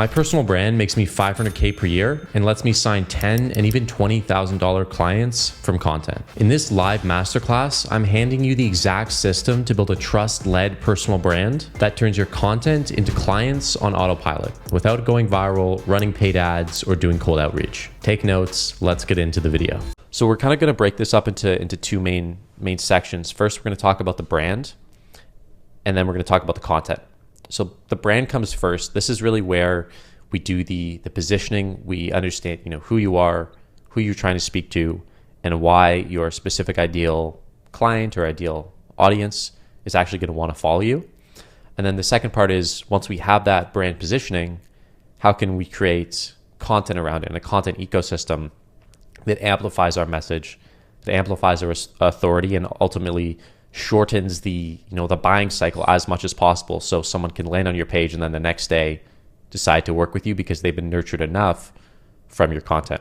My personal brand makes me $500K per year and lets me sign $10,000 and even $20,000 clients from content. In this live masterclass, I'm handing you the exact system to build a trust-led personal brand that turns your content into clients on autopilot without going viral, running paid ads, or doing cold outreach. Take notes, let's get into the video. So we're kind of going to break this up into two main sections. First, we're going to talk about the brand, and then we're going to talk about the content. So the brand comes first. This is really where we do the positioning. We understand, who you are, who you're trying to speak to, and why your specific ideal client or ideal audience is actually going to want to follow you. And then the second part is, once we have that brand positioning, how can we create content around it and a content ecosystem that amplifies our message, that amplifies our authority, and ultimately shortens the buying cycle as much as possible, so someone can land on your page and then the next day decide to work with you because they've been nurtured enough from your content.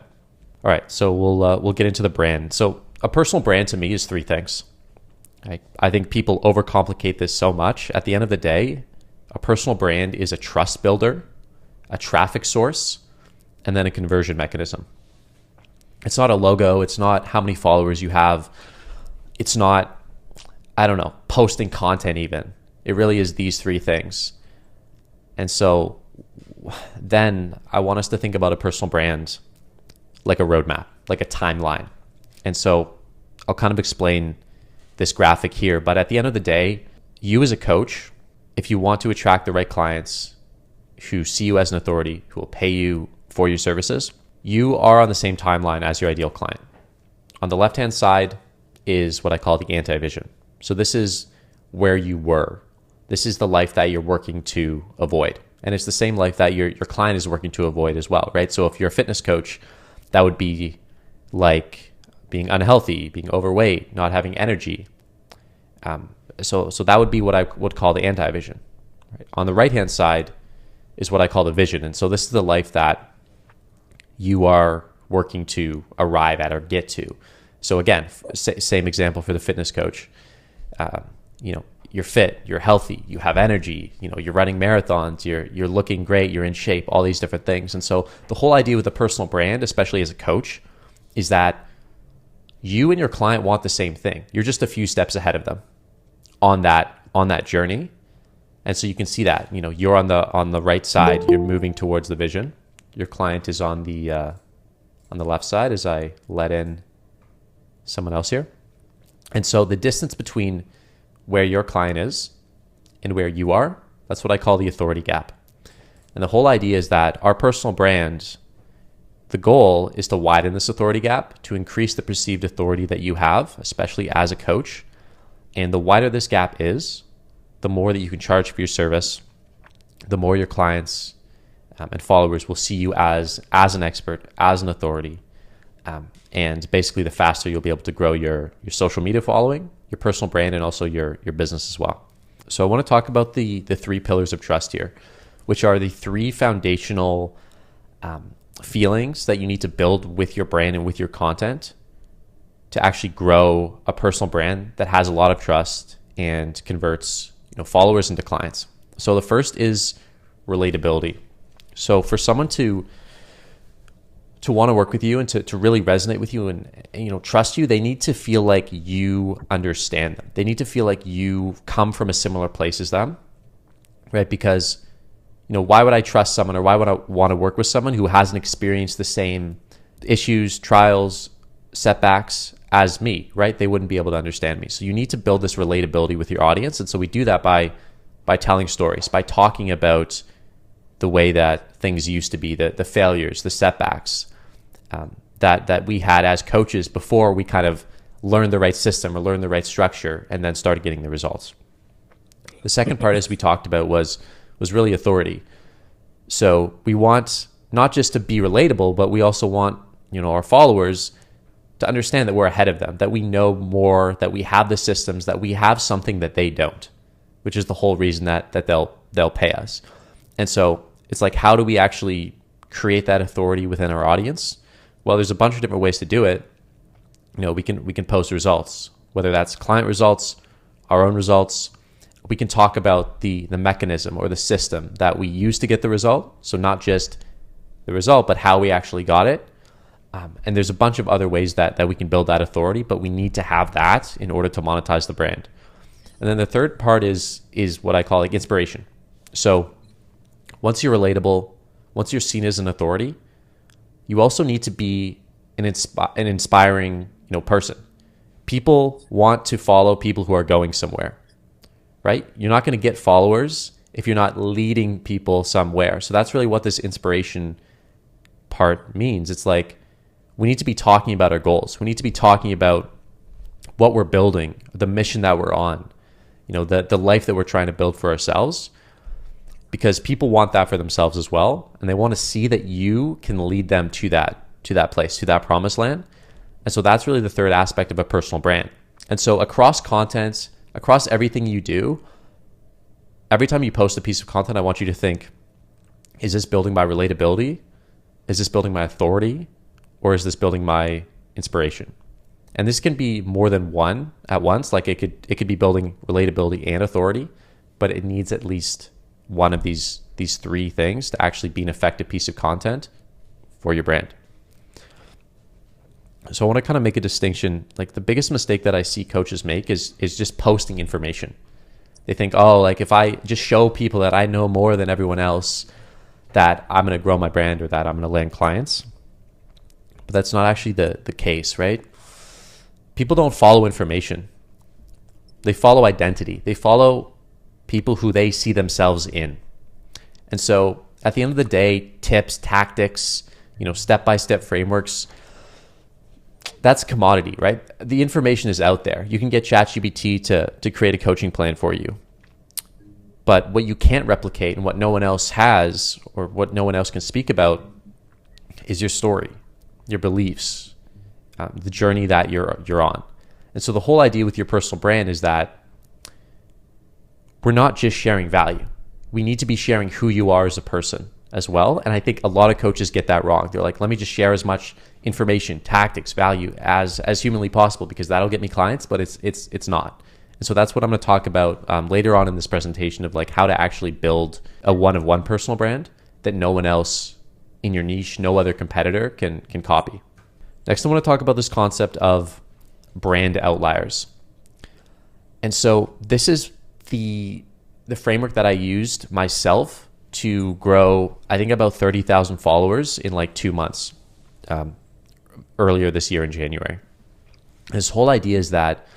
All right, so we'll get into the brand. So a personal brand to me is three things. I think people overcomplicate this so much. At the end of the day, a personal brand is a trust builder, a traffic source, and then a conversion mechanism. It's not a logo. It's not how many followers you have. It's not, posting content even. It really is these three things. And so then I want us to think about a personal brand like a roadmap, like a timeline. And so I'll kind of explain this graphic here. But at the end of the day, you as a coach, if you want to attract the right clients who see you as an authority, who will pay you for your services, you are on the same timeline as your ideal client. On the left-hand side is what I call the anti-vision. So this is where you were. This is the life that you're working to avoid. And it's the same life that your client is working to avoid as well, right? So if you're a fitness coach, that would be like being unhealthy, being overweight, not having energy. So that would be what I would call the anti-vision. Right? On the right-hand side is what I call the vision. And so this is the life that you are working to arrive at or get to. So again, same example for the fitness coach. You're fit, you're healthy, you have energy, you're running marathons, you're looking great, you're in shape, all these different things. And so the whole idea with a personal brand, especially as a coach, is that you and your client want the same thing. You're just a few steps ahead of them on that journey. And so you can see that, you're on the right side, you're moving towards the vision. Your client is on the left side as I let in someone else here. And so the distance between where your client is and where you are, that's what I call the authority gap. And the whole idea is that our personal brand, the goal is to widen this authority gap, to increase the perceived authority that you have, especially as a coach. And the wider this gap is, the more that you can charge for your service, the more your clients and followers will see you as an expert, as an authority. And basically the faster you'll be able to grow your social media following, your personal brand, and also your business as well. So I want to talk about the three pillars of trust here, which are the three foundational feelings that you need to build with your brand and with your content to actually grow a personal brand that has a lot of trust and converts followers into clients. So the first is relatability. So for someone to want to work with you and to really resonate with you and trust you, they need to feel like you understand them. They need to feel like you come from a similar place as them, right? Because why would I trust someone, or why would I want to work with someone who hasn't experienced the same issues, trials, setbacks as me, right? They wouldn't be able to understand me. So you need to build this relatability with your audience. And so we do that by telling stories, by talking about the way that things used to be, the failures, the setbacks that we had as coaches before we kind of learned the right system or learned the right structure and then started getting the results. The second part, as we talked about, was really authority. So we want not just to be relatable, but we also want our followers to understand that we're ahead of them, that we know more, that we have the systems, that we have something that they don't, which is the whole reason that they'll pay us. And so it's like, how do we actually create that authority within our audience? Well, there's a bunch of different ways to do it. We can post results, whether that's client results, our own results, we can talk about the mechanism or the system that we use to get the result. So not just the result, but how we actually got it. And there's a bunch of other ways that we can build that authority, but we need to have that in order to monetize the brand. And then the third part is what I call like inspiration. So once you're relatable, once you're seen as an authority, you also need to be an inspiring, person. People want to follow people who are going somewhere, right? You're not going to get followers if you're not leading people somewhere. So that's really what this inspiration part means. It's like we need to be talking about our goals. We need to be talking about what we're building, the mission that we're on, the life that we're trying to build for ourselves, because people want that for themselves as well. And they want to see that you can lead them to that place, to that promised land. And so that's really the third aspect of a personal brand. And so across content, across everything you do, every time you post a piece of content, I want you to think, is this building my relatability? Is this building my authority? Or is this building my inspiration? And this can be more than one at once. Like it could be building relatability and authority, but it needs at least one of these three things to actually be an effective piece of content for your brand. So I want to kind of make a distinction. Like the biggest mistake that I see coaches make is just posting information. They think, like if I just show people that I know more than everyone else, that I'm going to grow my brand or that I'm going to land clients. But that's not actually the case, right? People don't follow information. They follow identity. They follow people who they see themselves in. And so at the end of the day, tips, tactics, step-by-step frameworks, that's commodity, right? The information is out there. You can get ChatGPT to create a coaching plan for you. But what you can't replicate and what no one else has or what no one else can speak about is your story, your beliefs, the journey that you're on. And so the whole idea with your personal brand is that we're not just sharing value. We need to be sharing who you are as a person as well. And I think a lot of coaches get that wrong. They're like, let me just share as much information, tactics, value as humanly possible because that'll get me clients, but it's not. And so that's what I'm going to talk about later on in this presentation of like how to actually build a one-of-one personal brand that no one else in your niche, no other competitor can copy. Next, I want to talk about this concept of brand outliers. And so this is the framework that I used myself to grow, I think about 30,000 followers in like 2 months earlier this year in January. This whole idea is that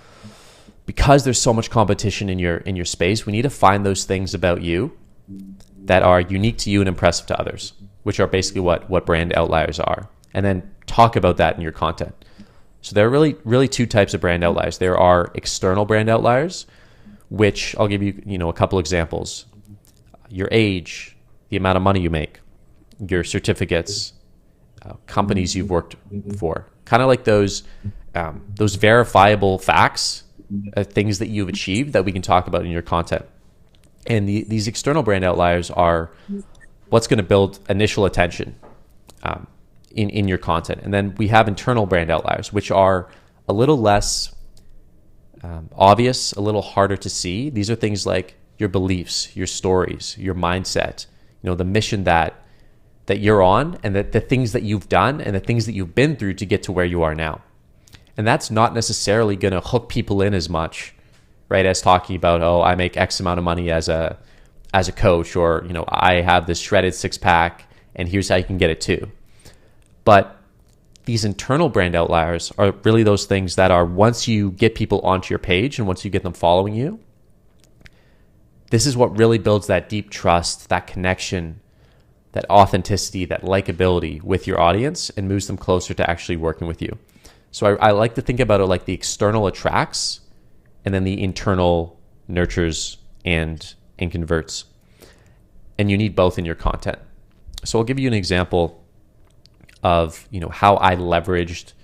because there's so much competition in your space, we need to find those things about you that are unique to you and impressive to others, which are basically what brand outliers are. And then talk about that in your content. So there are really two types of brand outliers. There are external brand outliers, which I'll give you, a couple examples. Your age, the amount of money you make, your certificates, companies you've worked for, kind of like those verifiable facts, things that you've achieved that we can talk about in your content. And these external brand outliers are what's going to build initial attention in your content. And then we have internal brand outliers, which are a little less obvious, a little harder to see. These are things like your beliefs, your stories, your mindset, the mission that you're on, and the things that you've done and the things that you've been through to get to where you are now. And that's not necessarily going to hook people in as much, right, as talking about, I make X amount of money as a coach, or, I have this shredded six pack and here's how you can get it too. But these internal brand outliers are really those things that are, once you get people onto your page and once you get them following you, this is what really builds that deep trust, that connection, that authenticity, that likability with your audience and moves them closer to actually working with you. So I like to think about it like the external attracts and then the internal nurtures and converts. And you need both in your content. So I'll give you an example of how I leveraged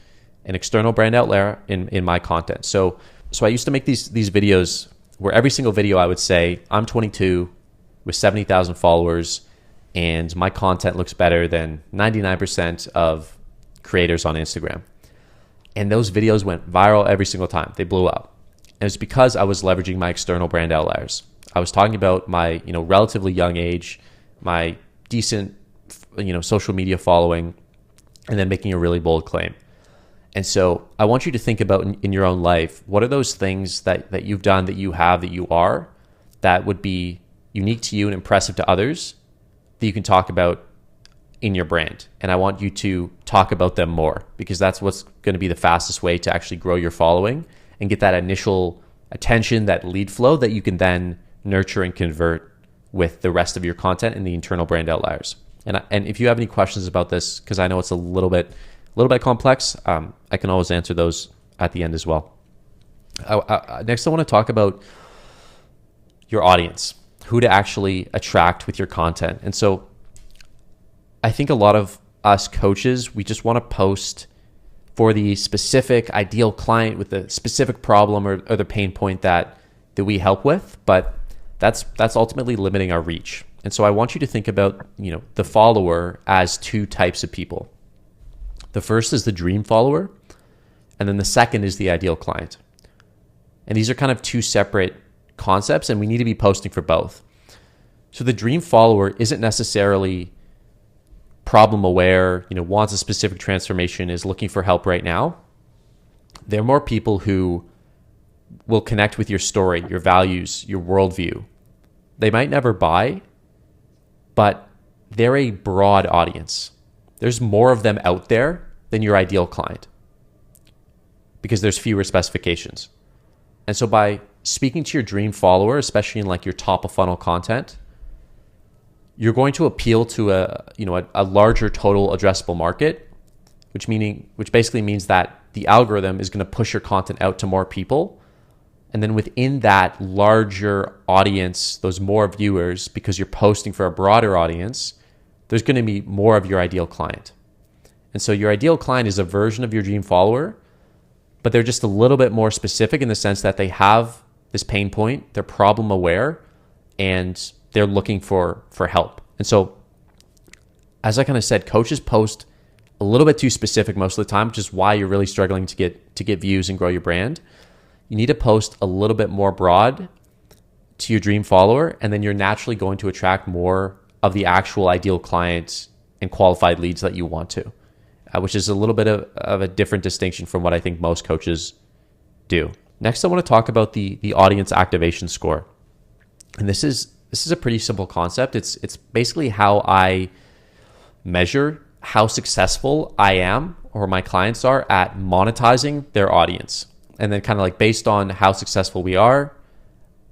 an external brand outlier in my content. So I used to make these videos where every single video I would say, I'm 22 with 70,000 followers and my content looks better than 99% of creators on Instagram. And those videos went viral every single time. They blew up. And it's because I was leveraging my external brand outliers. I was talking about my, relatively young age, my decent, social media following, and then making a really bold claim. And so I want you to think about in your own life, what are those things that you've done, that you have, that you are, that would be unique to you and impressive to others that you can talk about in your brand. And I want you to talk about them more, because that's what's going to be the fastest way to actually grow your following and get that initial attention, that lead flow that you can then nurture and convert with the rest of your content in the internal brand outliers. And if you have any questions about this, because I know it's a little bit complex, I can always answer those at the end as well. Next, I want to talk about your audience, who to actually attract with your content. And so I think a lot of us coaches, we just want to post for the specific ideal client with the specific problem or the pain point that we help with, but that's ultimately limiting our reach. And so I want you to think about, the follower as two types of people. The first is the dream follower, and then the second is the ideal client. And these are kind of two separate concepts, and we need to be posting for both. So the dream follower isn't necessarily problem aware, wants a specific transformation, is looking for help right now. They're more people who will connect with your story, your values, your worldview. They might never buy, but they're a broad audience. There's more of them out there than your ideal client because there's fewer specifications. And so by speaking to your dream follower, especially in like your top of funnel content, you're going to appeal to a larger total addressable market, which basically means that the algorithm is going to push your content out to more people. And then within that larger audience, those more viewers, because you're posting for a broader audience, there's going to be more of your ideal client. And so your ideal client is a version of your dream follower, but they're just a little bit more specific in the sense that they have this pain point, they're problem aware, and they're looking for help. And so, as I kind of said, coaches post a little bit too specific most of the time, which is why you're really struggling to get views and grow your brand. You need to post a little bit more broad to your dream follower, and then you're naturally going to attract more of the actual ideal clients and qualified leads that you want to, which is a little bit of a different distinction from what I think most coaches do. Next, I want to talk about the audience activation score. And this is a pretty simple concept. It's basically how I measure how successful I am or my clients are at monetizing their audience. And then kind of like based on how successful we are,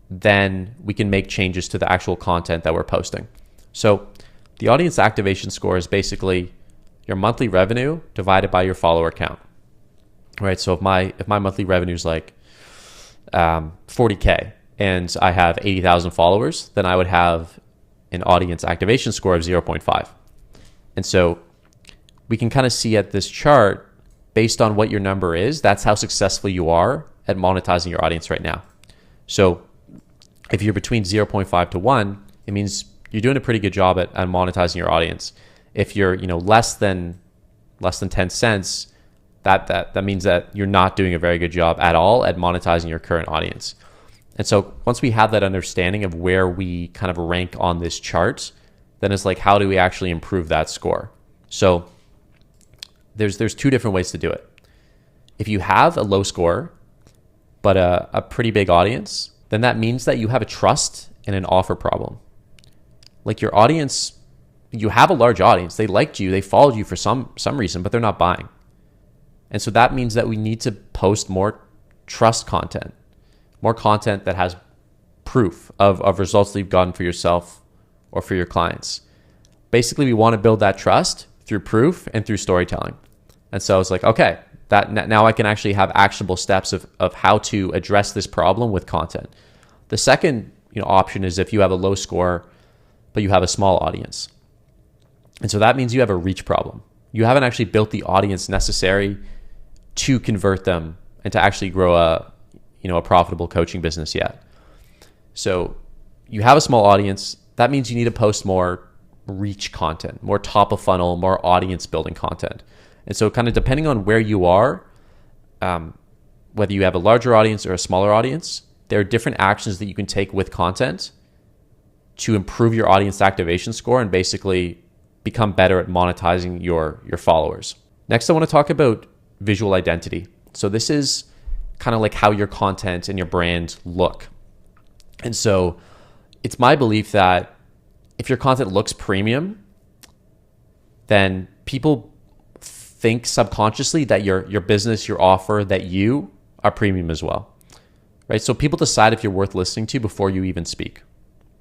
then we can make changes to the actual content that we're posting. So the audience activation score is basically your monthly revenue divided by your follower count, right? So if my monthly revenue is like 40K and I have 80,000 followers, then I would have an audience activation score of 0.5. And so we can kind of see at this chart, based on what your number is, that's how successful you are at monetizing your audience right now. So if you're between 0.5 to 1, it means you're doing a pretty good job at monetizing your audience. If you're less than 10 cents, that means that you're not doing a very good job at all at monetizing your current audience. And so once we have that understanding of where we kind of rank on this chart, then it's like, how do we actually improve that score? So there's two different ways to do it. If you have a low score, but a pretty big audience, then that means that you have a trust and an offer problem. Like your audience, you have a large audience. They liked you, they followed you for some reason, but they're not buying. And so that means that we need to post more trust content, more content that has proof of results that you've gotten for yourself or for your clients. Basically, we want to build that trust through proof and through storytelling. And so it's like, okay, that now I can actually have actionable steps of how to address this problem with content. The second option is if you have a low score, but you have a small audience. And so that means you have a reach problem. You haven't actually built the audience necessary to convert them and to actually grow a profitable coaching business yet. So you have a small audience. That means you need to post more reach content, more top of funnel, more audience building content. And so kind of depending on where you are, whether you have a larger audience or a smaller audience, there are different actions that you can take with content to improve your audience activation score and basically become better at monetizing your followers. Next, I want to talk about visual identity. So this is kind of like how your content and your brand look. And so it's my belief that if your content looks premium, then people think subconsciously that your business, your offer, that you are premium as well, right? So people decide if you're worth listening to before you even speak,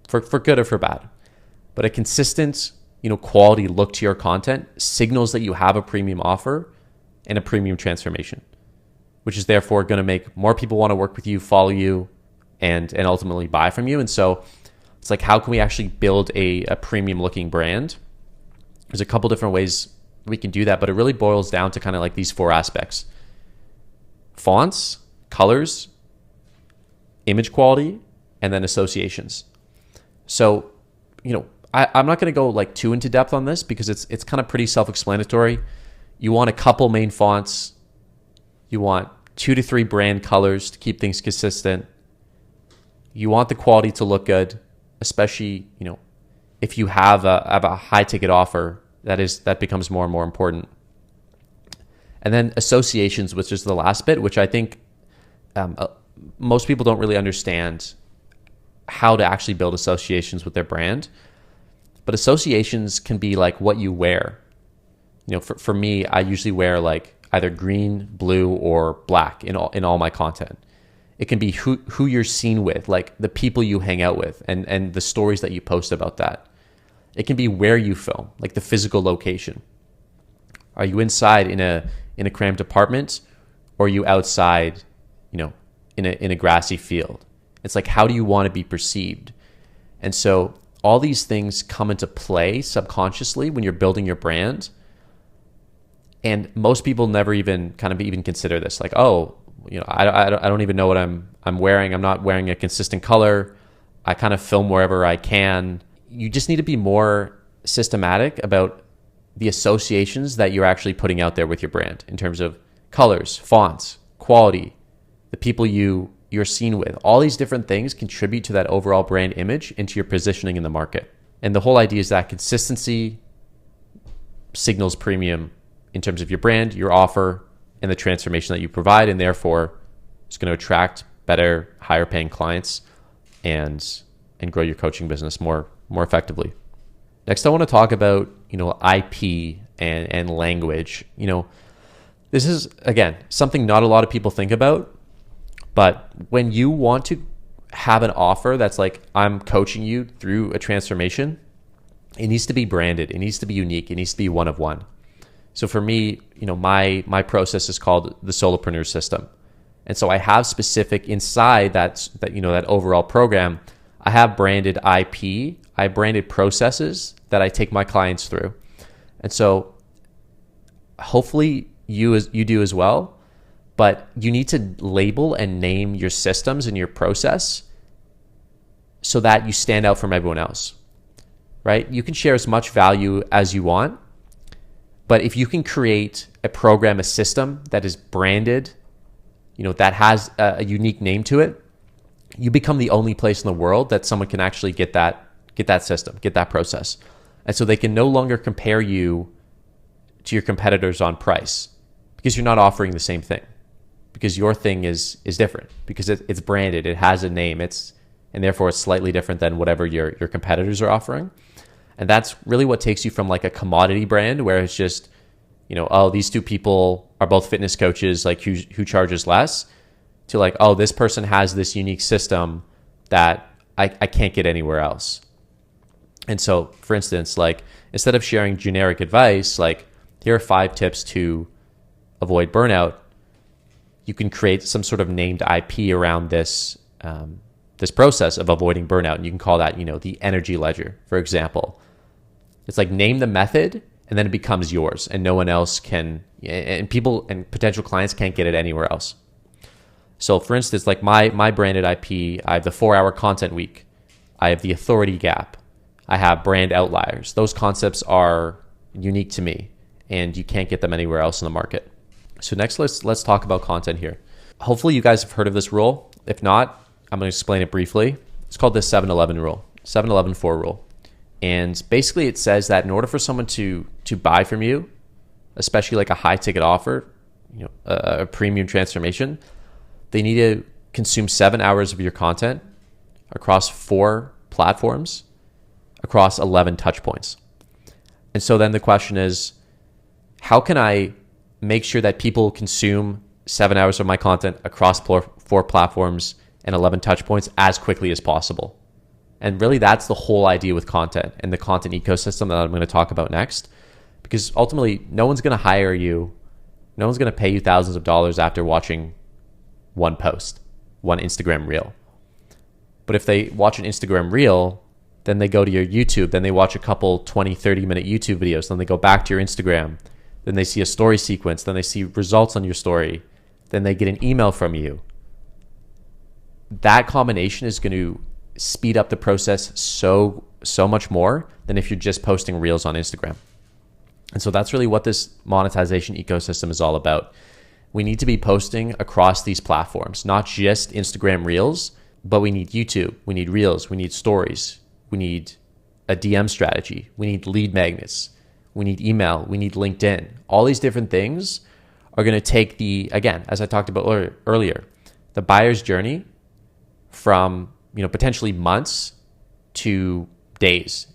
for good or for bad. But a consistent, quality look to your content signals that you have a premium offer and a premium transformation, which is therefore going to make more people want to work with you, follow you, and ultimately buy from you. And so it's like, how can we actually build a premium looking brand? There's a couple different ways we can do that, but it really boils down to kind of like these 4 aspects: fonts, colors, image quality, and then associations. So, I'm not going to go like too into depth on this because it's kind of pretty self-explanatory. You want a couple main fonts. You want 2 to 3 brand colors to keep things consistent. You want the quality to look good, especially, if you have a high ticket offer, that becomes more and more important. And then associations, which is the last bit, which I think most people don't really understand how to actually build associations with their brand. But associations can be like what you wear. For me, I usually wear like either green, blue, or black in all my content. It can be who you're seen with, like the people you hang out with, and the stories that you post about that. It can be where you film, like the physical location. Are you inside in a cramped apartment, or are you outside, in a grassy field? It's like, how do you want to be perceived? And so all these things come into play subconsciously when you're building your brand. And most people never even consider this. Like, I don't even know what I'm wearing. I'm not wearing a consistent color. I kind of film wherever I can. You just need to be more systematic about the associations that you're actually putting out there with your brand in terms of colors, fonts, quality, the people you're seen with. All these different things contribute to that overall brand image and to your positioning in the market. And the whole idea is that consistency signals premium in terms of your brand, your offer, and the transformation that you provide, and therefore it's going to attract better, higher paying clients and grow your coaching business more effectively. Next, I want to talk about, IP and language. This is, again, something not a lot of people think about, but when you want to have an offer that's like, I'm coaching you through a transformation, it needs to be branded. It needs to be unique. It needs to be one of one. So for me, my process is called the Solopreneur System. And so I have specific inside that overall program, I have branded IP, I have branded processes that I take my clients through. And so hopefully you do as well, but you need to label and name your systems and your process so that you stand out from everyone else, right? You can share as much value as you want, but if you can create a program, a system that is branded, that has a unique name to it, you become the only place in the world that someone can actually get that system, get that process. And so they can no longer compare you to your competitors on price because you're not offering the same thing, because your thing is different, because it's branded, it has a name, and therefore it's slightly different than whatever your competitors are offering. And that's really what takes you from like a commodity brand where it's just, these 2 people are both fitness coaches, like who charges less, to like, this person has this unique system that I can't get anywhere else. And so, for instance, like instead of sharing generic advice, like here are 5 tips to avoid burnout, you can create some sort of named IP around this process of avoiding burnout. And you can call that, the energy ledger, for example. It's like name the method and then it becomes yours and no one else can, and people and potential clients can't get it anywhere else. So for instance, like my branded IP, I have the 4-hour content week. I have the authority gap. I have brand outliers. Those concepts are unique to me and you can't get them anywhere else in the market. So next, let's talk about content here. Hopefully you guys have heard of this rule. If not, I'm going to explain it briefly. It's called the 7-11 rule, 7-11-4 rule. And basically it says that in order for someone to buy from you, especially like a high ticket offer, a premium transformation, they need to consume 7 hours of your content across 4 platforms, across 11 touch points. And so then the question is, how can I make sure that people consume 7 hours of my content across 4 platforms and 11 touch points as quickly as possible? And really that's the whole idea with content and the content ecosystem that I'm going to talk about next. Because ultimately, no one's going to hire you. No one's going to pay you thousands of dollars after watching one post, one Instagram reel. But if they watch an Instagram reel, then they go to your YouTube, then they watch a couple 20, 30-minute YouTube videos, then they go back to your Instagram, then they see a story sequence, then they see results on your story, then they get an email from you. That combination is going to speed up the process so much more than if you're just posting reels on Instagram. And so that's really what this monetization ecosystem is all about. We need to be posting across these platforms, not just Instagram reels, but we need YouTube, we need reels, we need stories, we need a DM strategy, we need lead magnets, we need email, we need LinkedIn. All these different things are going to take again, as I talked about earlier, the buyer's journey from, potentially months to days.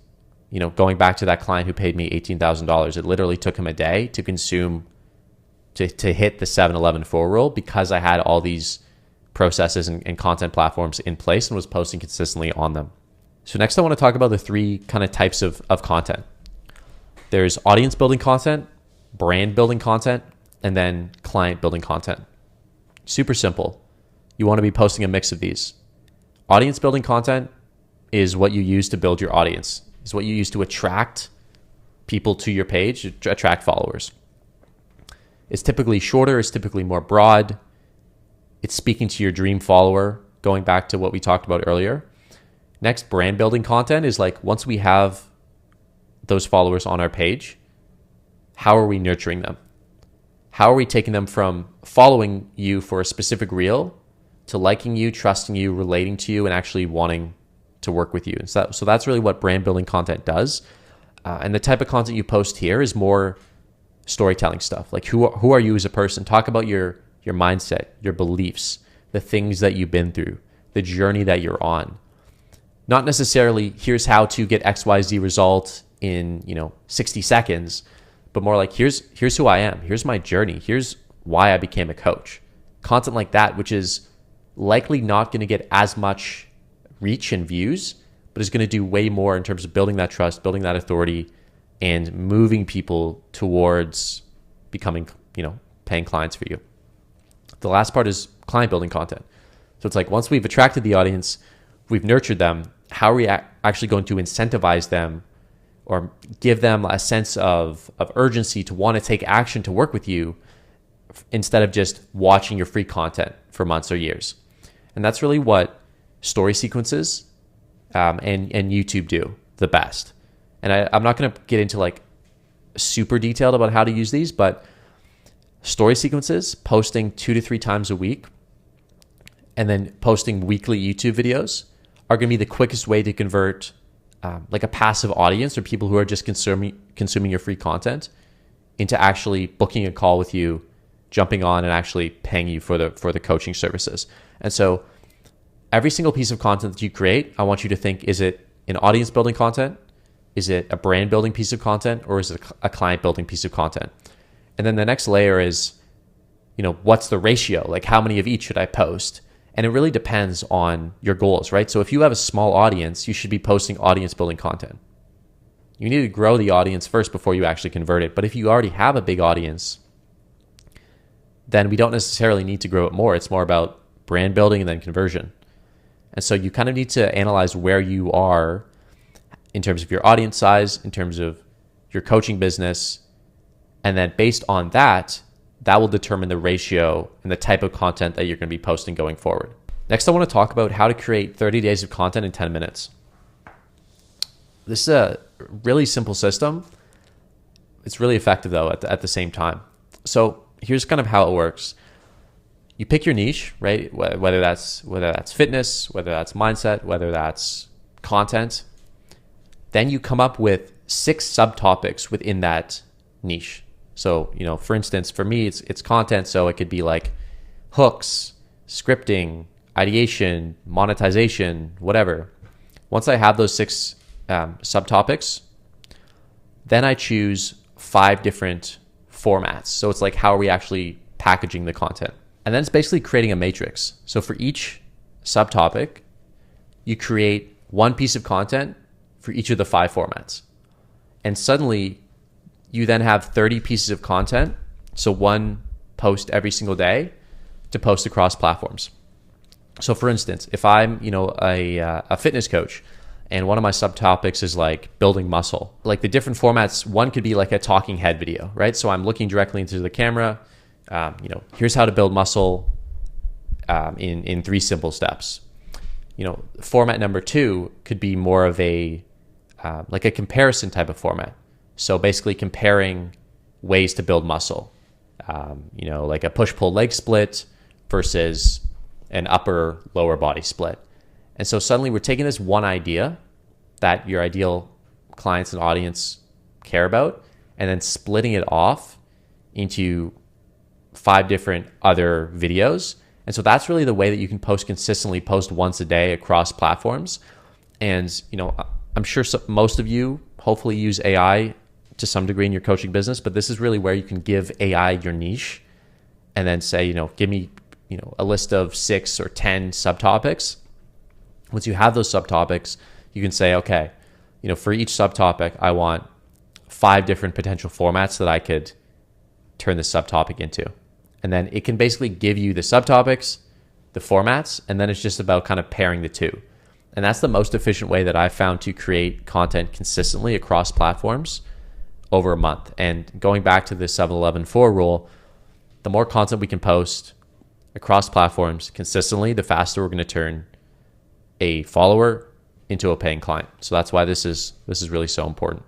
Going back to that client who paid me $18,000, it literally took him a day to consume, to hit the 7-11-4 rule, because I had all these processes and content platforms in place and was posting consistently on them. So next I want to talk about the 3 kind of types of content. There's audience building content, brand building content, and then client building content. Super simple. You want to be posting a mix of these. Audience building content is what you use to build your audience. Is what you use to attract people to your page, to attract followers. It's typically shorter, it's typically more broad. It's speaking to your dream follower, going back to what we talked about earlier. Next, brand building content is like, once we have those followers on our page, how are we nurturing them? How are we taking them from following you for a specific reel to liking you, trusting you, relating to you, and actually wanting to work with you? And so that's really what brand building content does. And the type of content you post here is more storytelling stuff. Like who are you as a person? Talk about your mindset, your beliefs, the things that you've been through, the journey that you're on. Not necessarily here's how to get XYZ result in 60 seconds, but more like here's who I am, here's my journey, here's why I became a coach. Content like that, which is likely not going to get as much reach and views, but is going to do way more in terms of building that trust, building that authority, and moving people towards becoming, paying clients for you. The last part is client building content. So it's like, once we've attracted the audience, we've nurtured them, how are we actually going to incentivize them or give them a sense of urgency to want to take action to work with you instead of just watching your free content for months or years? And that's really what story sequences and YouTube do the best. And I'm not going to get into like super detailed about how to use these, but story sequences, posting 2 to 3 times a week, and then posting weekly YouTube videos are going to be the quickest way to convert like a passive audience or people who are just consuming your free content into actually booking a call with you, jumping on and actually paying you for the coaching services. And so every single piece of content that you create, I want you to think, is it an audience building content? Is it a brand building piece of content? Or is it a client building piece of content? And then the next layer is, what's the ratio? Like, how many of each should I post? And it really depends on your goals, right? So if you have a small audience, you should be posting audience building content. You need to grow the audience first before you actually convert it. But if you already have a big audience, then we don't necessarily need to grow it more. It's more about brand building and then conversion. And so you kind of need to analyze where you are in terms of your audience size, in terms of your coaching business. And then based on that will determine the ratio and the type of content that you're going to be posting going forward. Next, I want to talk about how to create 30 days of content in 10 minutes. This is a really simple system. It's really effective though at the same time. So here's kind of how it works. you pick your niche, right? Whether that's fitness, whether that's mindset, whether that's content. Then you come up with 6 subtopics within that niche. So, for instance, for me, it's content. So it could be like hooks, scripting, ideation, monetization, whatever. Once I have those 6 subtopics, then I choose 5 different formats. So it's like, how are we actually packaging the content? And then it's basically creating a matrix. So for each subtopic, you create one piece of content for each of the 5 formats. And suddenly you then have 30 pieces of content. So one post every single day to post across platforms. So for instance, if I'm, a fitness coach, and one of my subtopics is like building muscle, like the different formats, one could be like a talking head video, right? So I'm looking directly into the camera. Here's how to build muscle in 3 simple steps. Format number 2 could be more of a like a comparison type of format. So basically comparing ways to build muscle, like a push-pull leg split versus an upper lower body split. And so suddenly we're taking this one idea that your ideal clients and audience care about, and then splitting it off into 5 different other videos. And so that's really the way that you can consistently post once a day across platforms. And, I'm sure most of you hopefully use AI to some degree in your coaching business, but this is really where you can give AI your niche and then say, give me, a list of 6 or 10 subtopics. Once you have those subtopics, you can say, okay, for each subtopic, I want 5 different potential formats that I could turn this subtopic into. And then it can basically give you the subtopics, the formats, and then it's just about kind of pairing the 2. And that's the most efficient way that I've found to create content consistently across platforms over a month. And going back to the 7-11-4 rule, the more content we can post across platforms consistently, the faster we're going to turn a follower into a paying client. So that's why this is really so important.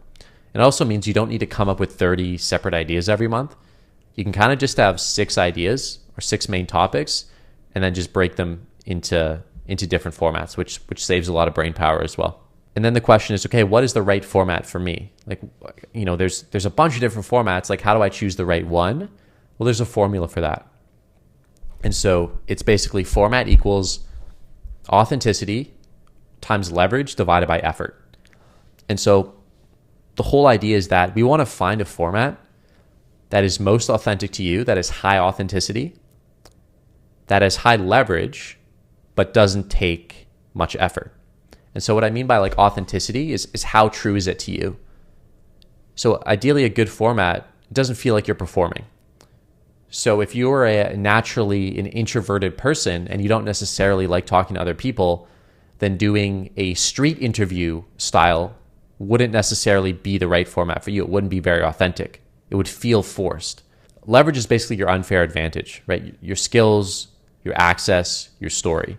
It also means you don't need to come up with 30 separate ideas every month. You can kind of just have 6 ideas or 6 main topics, and then just break them into different formats, which saves a lot of brain power as well. And then the question is, okay, what is the right format for me? Like, there's a bunch of different formats. Like, how do I choose the right one? Well, there's a formula for that. And so it's basically format equals authenticity times leverage divided by effort. And so the whole idea is that we want to find a format that is most authentic to you, that is high authenticity, that has high leverage, but doesn't take much effort. And so what I mean by like authenticity is how true is it to you? So ideally a good format doesn't feel like you're performing. So if you're naturally an introverted person and you don't necessarily like talking to other people, then doing a street interview style wouldn't necessarily be the right format for you. It wouldn't be very authentic. It would feel forced. Leverage is basically your unfair advantage, right? Your skills, your access, your story.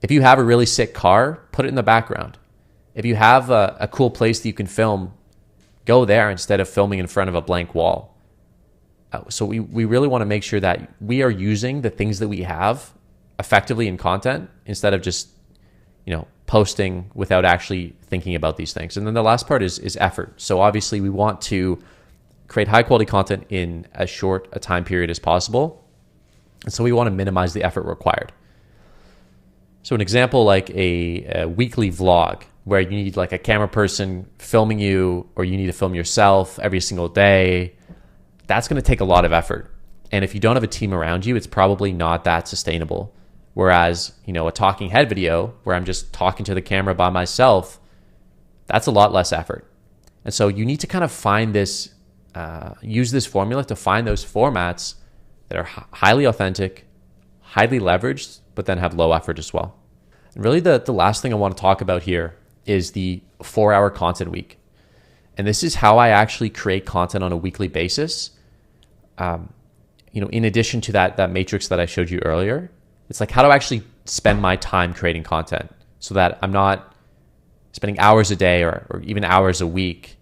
If you have a really sick car, put it in the background. If you have a cool place that you can film, go there instead of filming in front of a blank wall. So we really want to make sure that we are using the things that we have effectively in content instead of just, posting without actually thinking about these things. And then the last part is effort. So obviously we want to create high quality content in as short a time period as possible. And so we want to minimize the effort required. So an example like a weekly vlog where you need like a camera person filming you, or you need to film yourself every single day, that's going to take a lot of effort. And if you don't have a team around you, it's probably not that sustainable. Whereas, a talking head video where I'm just talking to the camera by myself, that's a lot less effort. And so you need to kind of find this, use this formula to find those formats that are highly authentic, highly leveraged, but then have low effort as well. And really the last thing I want to talk about here is the 4-hour content week. And this is how I actually create content on a weekly basis. In addition to that matrix that I showed you earlier, it's like, how do I actually spend my time creating content so that I'm not spending hours a day or even hours a week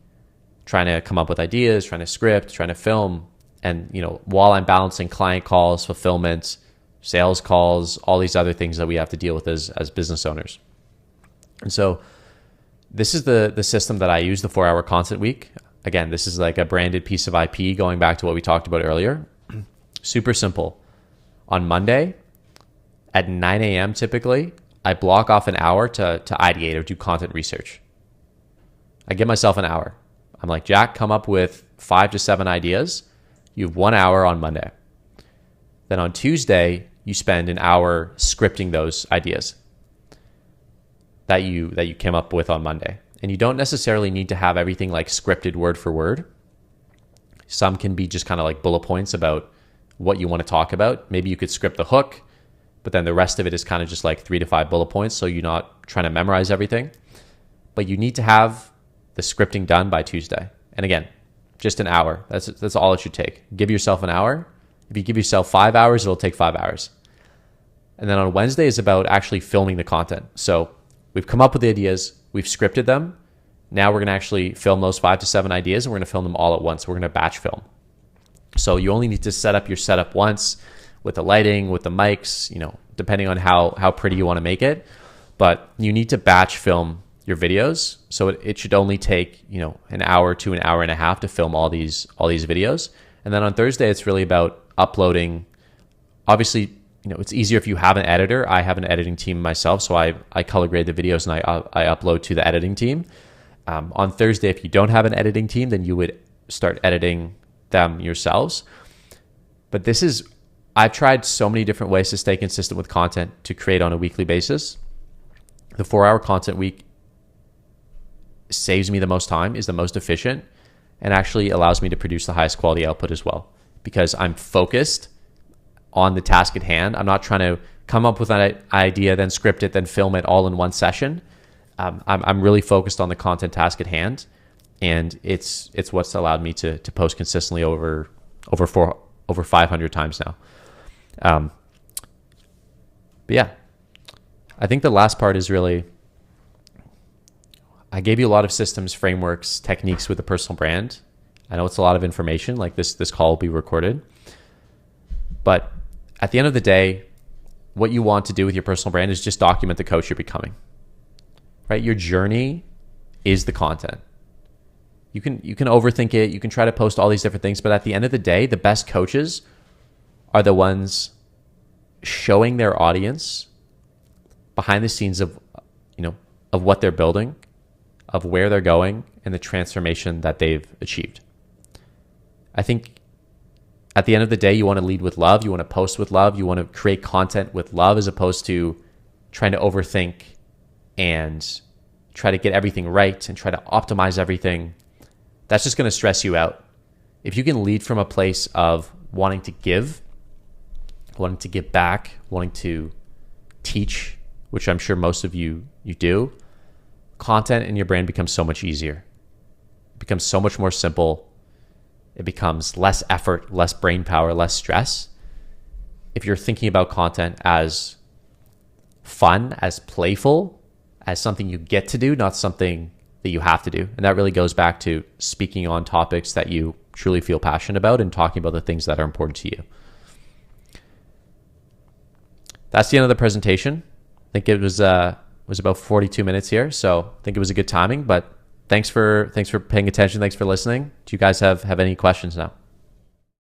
trying to come up with ideas, trying to script, trying to film. And, while I'm balancing client calls, fulfillment, sales calls, all these other things that we have to deal with as business owners. And so this is the system that I use, the 4-hour content week. Again, this is like a branded piece of IP going back to what we talked about earlier. Super simple. On Monday at 9 a.m. typically, I block off an hour to ideate or do content research. I give myself an hour. I'm like, Jack, come up with 5 to 7 ideas. You have 1 hour on Monday. Then on Tuesday, you spend an hour scripting those ideas that you came up with on Monday. And you don't necessarily need to have everything like scripted word for word. Some can be just kind of like bullet points about what you want to talk about. Maybe you could script the hook, but then the rest of it is kind of just like 3 to 5 bullet points, so you're not trying to memorize everything. But you need to have the scripting done by Tuesday. And again, just an hour. That's all it should take. Give yourself an hour. If you give yourself 5 hours, it'll take 5 hours. And then on Wednesday is about actually filming the content. So we've come up with the ideas, we've scripted them. Now we're going to actually film those 5 to 7 ideas, and we're going to film them all at once. We're going to batch film. So you only need to set up your setup once with the lighting, with the mics, depending on how pretty you want to make it. But you need to batch film your videos. So it should only take, an hour to an hour and a half to film all these videos. And then on Thursday, it's really about uploading. Obviously, it's easier if you have an editor. I have an editing team myself, so I color grade the videos and I upload to the editing team. On Thursday, if you don't have an editing team, then you would start editing them yourselves. But I've tried so many different ways to stay consistent with content to create on a weekly basis. The 4-hour content week saves me the most time, is the most efficient, and actually allows me to produce the highest quality output as well, because I'm focused on the task at hand. I'm not trying to come up with an idea, then script it, then film it all in one session. I'm really focused on the content task at hand, and it's what's allowed me to post consistently over 500 times now. But yeah, I think the last part is really, I gave you a lot of systems, frameworks, techniques with a personal brand. I know it's a lot of information, like this call will be recorded. But at the end of the day, what you want to do with your personal brand is just document the coach you're becoming. Right? Your journey is the content. You can overthink it, you can try to post all these different things, but at the end of the day, the best coaches are the ones showing their audience behind the scenes of what they're building, of where they're going, and the transformation that they've achieved. I think at the end of the day, you want to lead with love. You want to post with love. You want to create content with love, as opposed to trying to overthink and try to get everything right and try to optimize everything. That's just going to stress you out. If you can lead from a place of wanting to give back, wanting to teach, which I'm sure most of you do, content in your brand becomes so much easier. It becomes so much more simple. It becomes less effort, less brain power, less stress. If you're thinking about content as fun, as playful, as something you get to do, not something that you have to do. And that really goes back to speaking on topics that you truly feel passionate about and talking about the things that are important to you. That's the end of the presentation. I think it was about 42 minutes here, so I think it was a good timing. But thanks for paying attention. Thanks for listening. Do you guys have any questions now?